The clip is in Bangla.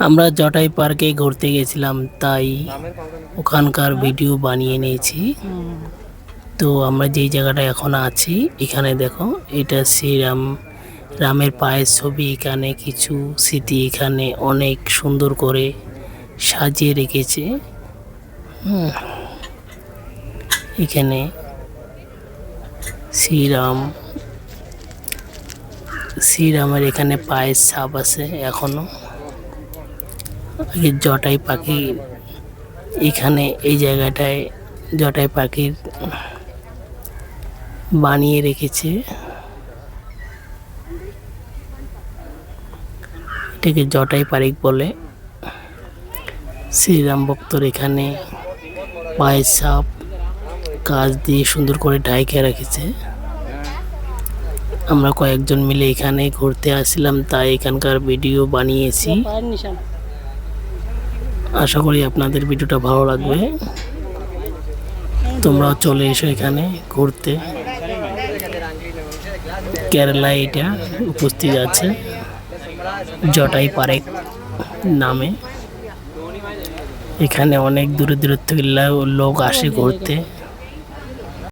আমরা জটাই পার্কে ঘুরতে গেছিলাম, তাই ওখানকার ভিডিও বানিয়ে নিয়েছি। তো আমরা যেই জায়গাটায় এখন আছি, এখানে দেখো, এটা শ্রীরাম রামের পায়ের ছবি। এখানে কিছু স্মৃতি এখানে অনেক সুন্দর করে সাজিয়ে রেখেছে। এখানে শ্রীরামের এখানে পায়ের ছাপ আছে এখনো। আগে জটাই পাখি এখানে এই জায়গাটায় জটাই পাখির বানিয়ে রেখেছে। এটাকে জটাই পারিক বলে। শ্রীরাম ভক্তর এখানে পায়ের ছাপ কাজ দিয়ে সুন্দর করে ঢাইকে রেখেছে। আমরা কয়েকজন মিলে এখানে ঘুরতে আসছিলাম, তাই এখানকার ভিডিও বানিয়েছি। আশা করি আপনাদের ভিডিওটা ভালো লাগবে। তোমরাও চলে এসো এখানে ঘুরতে। কেরালায় এটা উপস্থিত আছে জটাই পার্ক নামে। এখানে অনেক দূরে দূরে থেকে লোক আসে ঘুরতে।